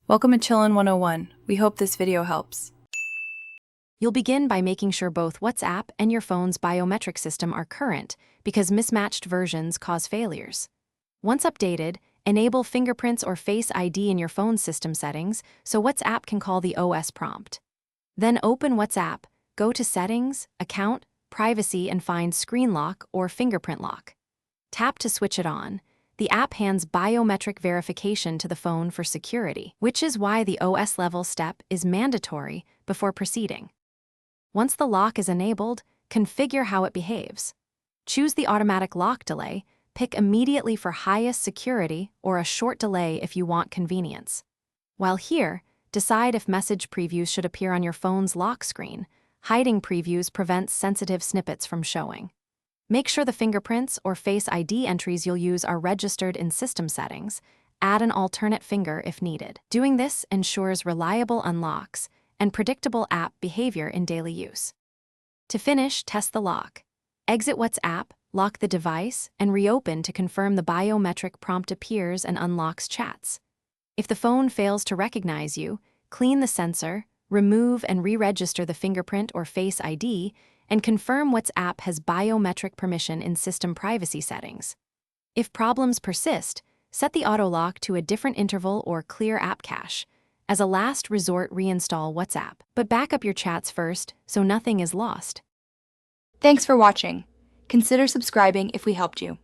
Welcome to Chillin' 101. We hope this video helps. You'll begin by making sure both WhatsApp and your phone's biometric system are current because mismatched versions cause failures. Once updated, enable fingerprints or Face ID in your phone's system settings so WhatsApp can call the OS prompt. Then open WhatsApp, go to Settings, Account, Privacy, and find Screen Lock or Fingerprint Lock. Tap to switch it on. The app hands biometric verification to the phone for security, which is why the OS level step is mandatory before proceeding. Once the lock is enabled, configure how it behaves. Choose the automatic lock delay, pick immediately for highest security or a short delay if you want convenience. While here, decide if message previews should appear on your phone's lock screen. Hiding previews prevents sensitive snippets from showing. Make sure the fingerprints or Face ID entries you'll use are registered in system settings. Add an alternate finger if needed. Doing this ensures reliable unlocks and predictable app behavior in daily use. To finish, test the lock. Exit WhatsApp, lock the device, and reopen to confirm the biometric prompt appears and unlocks chats. If the phone fails to recognize you, clean the sensor, remove and re-register the fingerprint or Face ID, and confirm WhatsApp has biometric permission in system privacy settings. If problems persist, set the auto lock to a different interval or clear app cache. As a last resort, reinstall WhatsApp, but back up your chats first so nothing is lost. Thanks for watching. Consider subscribing if we helped you.